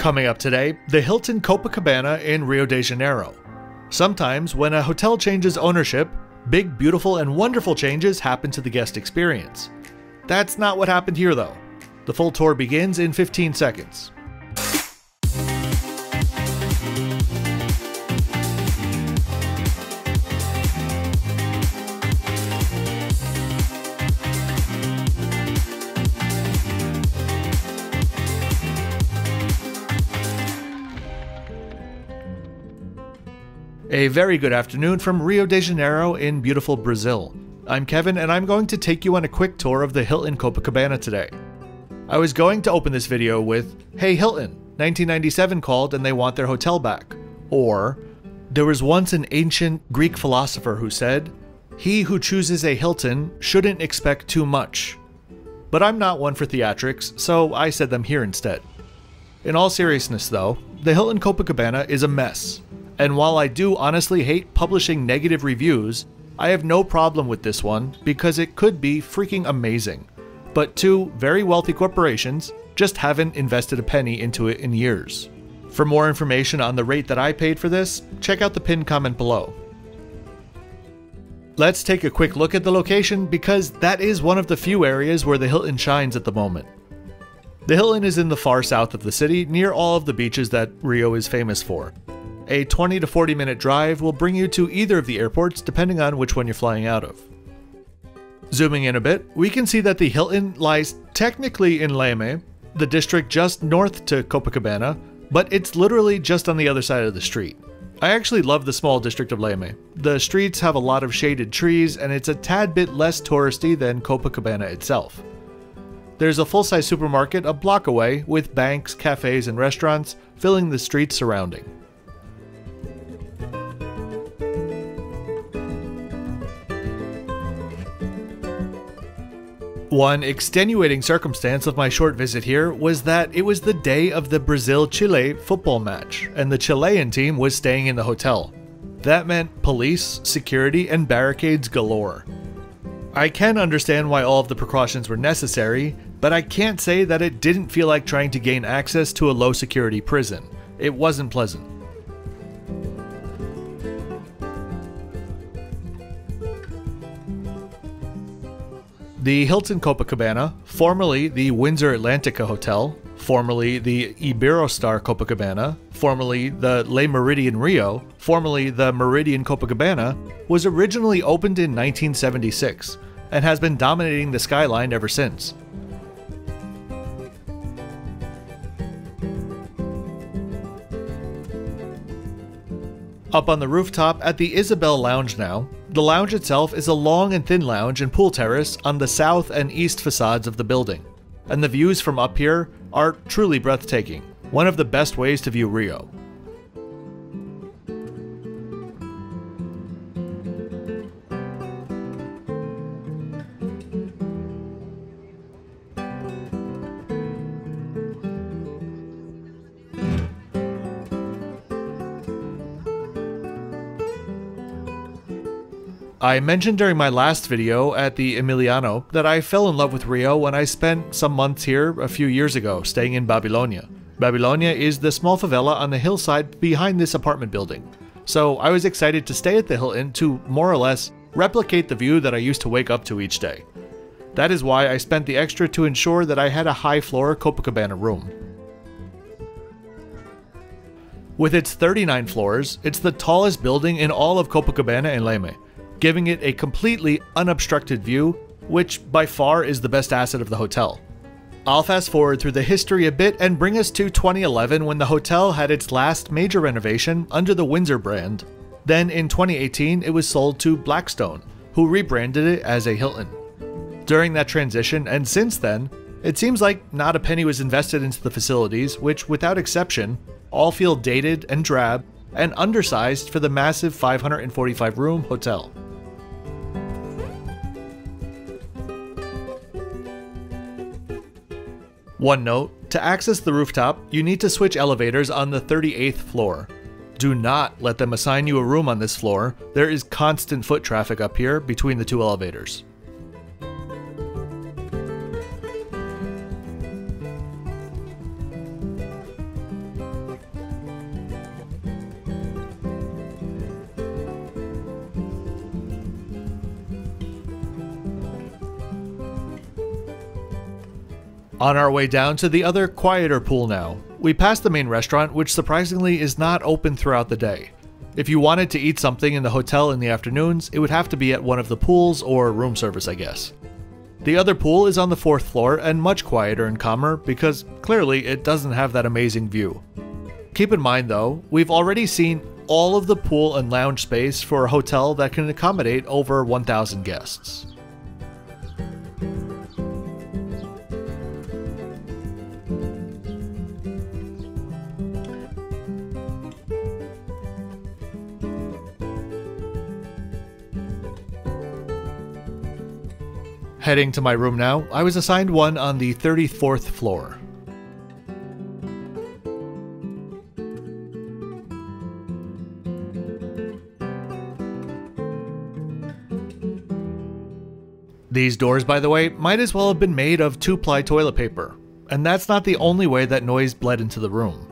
Coming up today, the Hilton Copacabana in Rio de Janeiro. Sometimes, when a hotel changes ownership, big, beautiful, and wonderful changes happen to the guest experience. That's not what happened here, though. The full tour begins in 15 seconds. A very good afternoon from Rio de Janeiro in beautiful Brazil. I'm Kevin and I'm going to take you on a quick tour of the Hilton Copacabana today. I was going to open this video with, "Hey Hilton, 1997 called and they want their hotel back." Or, "There was once an ancient Greek philosopher who said, 'He who chooses a Hilton shouldn't expect too much.'" But I'm not one for theatrics, so I said them here instead. In all seriousness though, the Hilton Copacabana is a mess. And while I do honestly hate publishing negative reviews, I have no problem with this one because it could be freaking amazing. But two very wealthy corporations just haven't invested a penny into it in years. For more information on the rate that I paid for this, check out the pinned comment below. Let's take a quick look at the location because that is one of the few areas where the Hilton shines at the moment. The Hilton is in the far south of the city, near all of the beaches that Rio is famous for. A 20 to 40 minute drive will bring you to either of the airports depending on which one you're flying out of. Zooming in a bit, we can see that the Hilton lies technically in Leme, the district just north to Copacabana, but it's literally just on the other side of the street. I actually love the small district of Leme. The streets have a lot of shaded trees and it's a tad bit less touristy than Copacabana itself. There's a full-size supermarket a block away with banks, cafes, and restaurants filling the streets surrounding. One extenuating circumstance of my short visit here was that it was the day of the Brazil-Chile football match, and the Chilean team was staying in the hotel. That meant police, security, and barricades galore. I can understand why all of the precautions were necessary, but I can't say that it didn't feel like trying to gain access to a low-security prison. It wasn't pleasant. The Hilton Copacabana, formerly the Windsor Atlantica Hotel, formerly the Iberostar Copacabana, formerly the Le Méridien Rio, formerly the Meridian Copacabana, was originally opened in 1976 and has been dominating the skyline ever since. Up on the rooftop at the Isabel Lounge now, the lounge itself is a long and thin lounge and pool terrace on the south and east facades of the building, and the views from up here are truly breathtaking, one of the best ways to view Rio. I mentioned during my last video at the Emiliano that I fell in love with Rio when I spent some months here a few years ago staying in Babilonia. Babilonia is the small favela on the hillside behind this apartment building, so I was excited to stay at the Hilton to more or less replicate the view that I used to wake up to each day. That is why I spent the extra to ensure that I had a high-floor Copacabana room. With its 39 floors, it's the tallest building in all of Copacabana and Leme, giving it a completely unobstructed view, which by far is the best asset of the hotel. I'll fast forward through the history a bit and bring us to 2011 when the hotel had its last major renovation under the Windsor brand. Then in 2018 it was sold to Blackstone, who rebranded it as a Hilton. During that transition and since then, it seems like not a penny was invested into the facilities, which without exception, all feel dated and drab and undersized for the massive 545 room hotel. One note, to access the rooftop, you need to switch elevators on the 38th floor. Do not let them assign you a room on this floor. There is constant foot traffic up here between the two elevators. On our way down to the other quieter pool now. We passed the main restaurant, which surprisingly is not open throughout the day. If you wanted to eat something in the hotel in the afternoons, it would have to be at one of the pools or room service, I guess. The other pool is on the 4th floor and much quieter and calmer because clearly it doesn't have that amazing view. Keep in mind though, we've already seen all of the pool and lounge space for a hotel that can accommodate over 1,000 guests. Heading to my room now, I was assigned one on the 34th floor. These doors, by the way, might as well have been made of 2-ply toilet paper, and that's not the only way that noise bled into the room.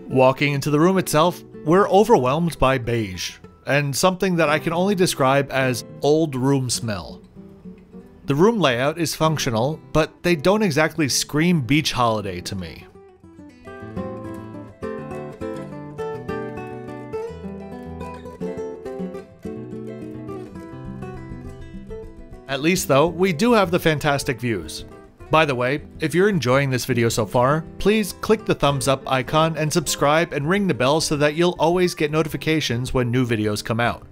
Walking into the room itself, we're overwhelmed by beige, and something that I can only describe as old room smell. The room layout is functional, but they don't exactly scream beach holiday to me. At least though, we do have the fantastic views. By the way, if you're enjoying this video so far, please click the thumbs up icon and subscribe and ring the bell so that you'll always get notifications when new videos come out.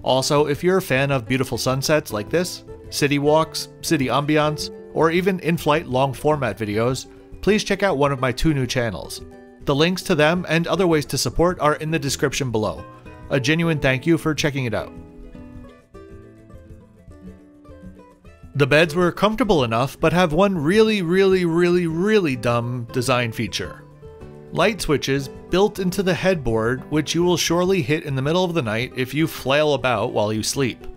Also, if you're a fan of beautiful sunsets like this, city walks, city ambiance, or even in-flight long format videos, please check out one of my 2 new channels. The links to them and other ways to support are in the description below. A genuine thank you for checking it out. The beds were comfortable enough, but have one really dumb design feature. Light switches built into the headboard, which you will surely hit in the middle of the night if you flail about while you sleep.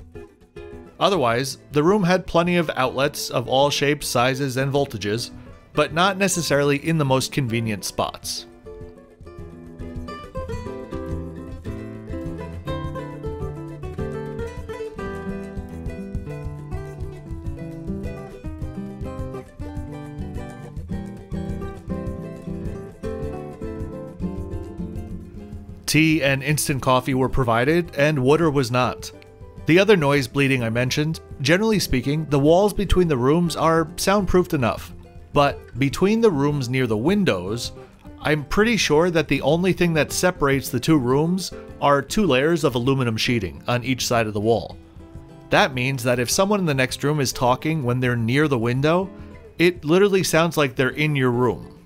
Otherwise, the room had plenty of outlets of all shapes, sizes, and voltages, but not necessarily in the most convenient spots. Tea and instant coffee were provided, and water was not. The other noise bleeding I mentioned, generally speaking, the walls between the rooms are soundproofed enough, but between the rooms near the windows, I'm pretty sure that the only thing that separates the 2 rooms are 2 layers of aluminum sheeting on each side of the wall. That means that if someone in the next room is talking when they're near the window, it literally sounds like they're in your room.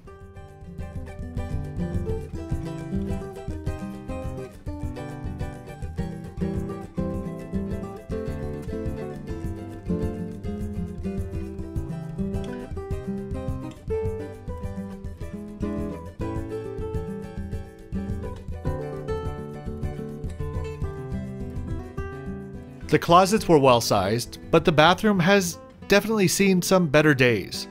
The closets were well sized, but the bathroom has definitely seen some better days.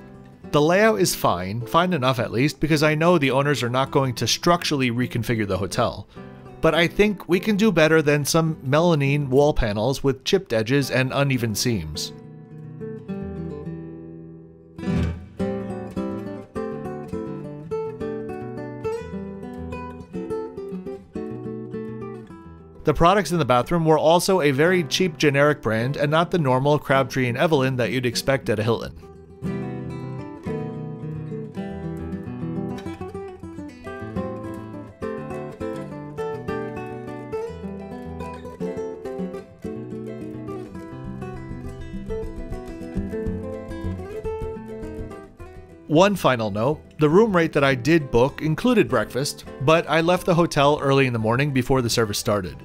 The layout is fine enough at least, because I know the owners are not going to structurally reconfigure the hotel. But I think we can do better than some melamine wall panels with chipped edges and uneven seams. The products in the bathroom were also a very cheap generic brand and not the normal Crabtree and Evelyn that you'd expect at a Hilton. One final note, the room rate that I did book included breakfast, but I left the hotel early in the morning before the service started.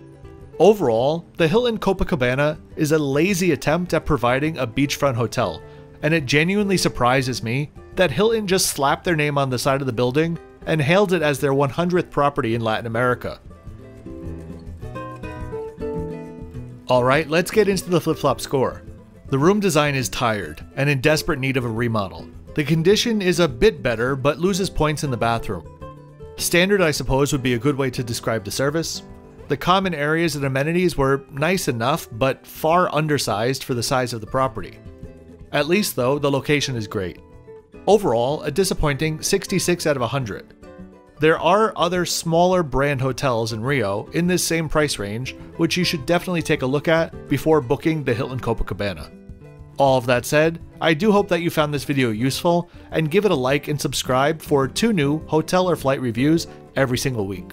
Overall, the Hilton Copacabana is a lazy attempt at providing a beachfront hotel, and it genuinely surprises me that Hilton just slapped their name on the side of the building and hailed it as their 100th property in Latin America. Alright, let's get into the flip-flop score. The room design is tired and in desperate need of a remodel. The condition is a bit better, but loses points in the bathroom. Standard, I suppose, would be a good way to describe the service. The common areas and amenities were nice enough, but far undersized for the size of the property. At least though, the location is great. Overall, a disappointing 66 out of 100. There are other smaller brand hotels in Rio in this same price range, which you should definitely take a look at before booking the Hilton Copacabana. All of that said, I do hope that you found this video useful, and give it a like and subscribe for 2 new hotel or flight reviews every single week.